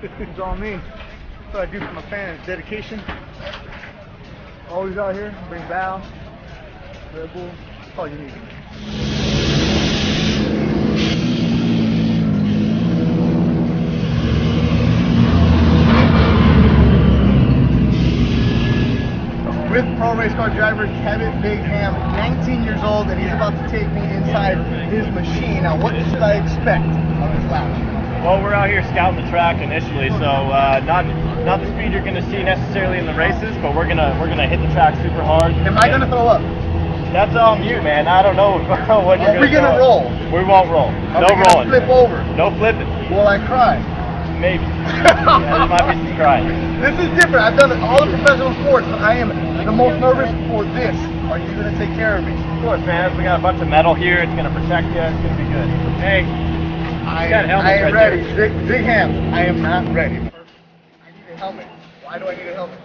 It's all me. That's what I do for my fans. Dedication. Always out here. Bring Val, Red Bull. That's all you need. With pro race car driver Cabot Bigham, 19 years old, and he's about to take me inside his machine. Now, what should I expect on this lap? Well, we're out here scouting the track initially, so not the speed you're going to see necessarily in the races, but we're gonna hit the track super hard. Am I going to throw up? That's on you, man. I don't know what you're going to do. Are we going to roll? We won't roll. No rolling. Flip over? No flipping. Will I cry? Maybe. Yeah, there might be some crying. This is different. I've done all the professional sports, but I am the most nervous for this. Are you going to take care of me? Of course, man. We got a bunch of metal here. It's going to protect you. It's going to be good. Hey, I am ready. Bigham, I am not ready. I need a helmet. Why do I need a helmet?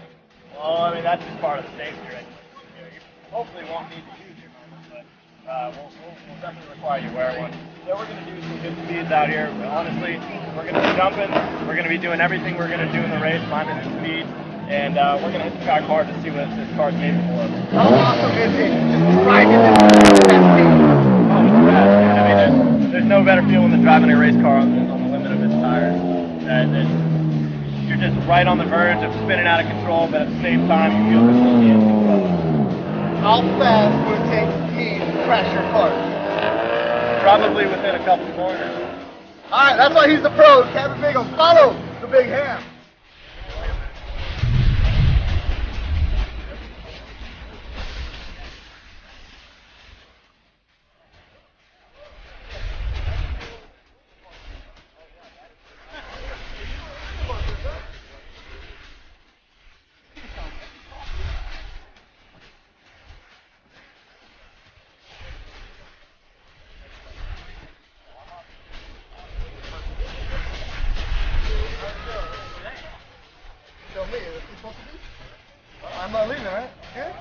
Well, I mean, that's just part of the safety, right? You hopefully won't need to use your helmet, but we'll definitely require you wear one. So we're going to do some good speeds out here. Honestly, we're going to be jumping. We're going to be doing everything we're going to do in the race, climbing the speed, and we're going to hit the track hard to see what this car's capable of. How awesome is it just driving this speed? Oh, it's rad, man. I mean, there's no better feeling than driving a race car on the limit of its tires. You're just right on the verge of spinning out of control, but at the same time, you feel completely in control. How fast would it take me to crash your car? Probably within a couple corners. Alright, that's why he's the pro. Cabot Bigham. Follow the Bigham. Show me. Is he supposed to be? I'm not leaving, right? Yeah?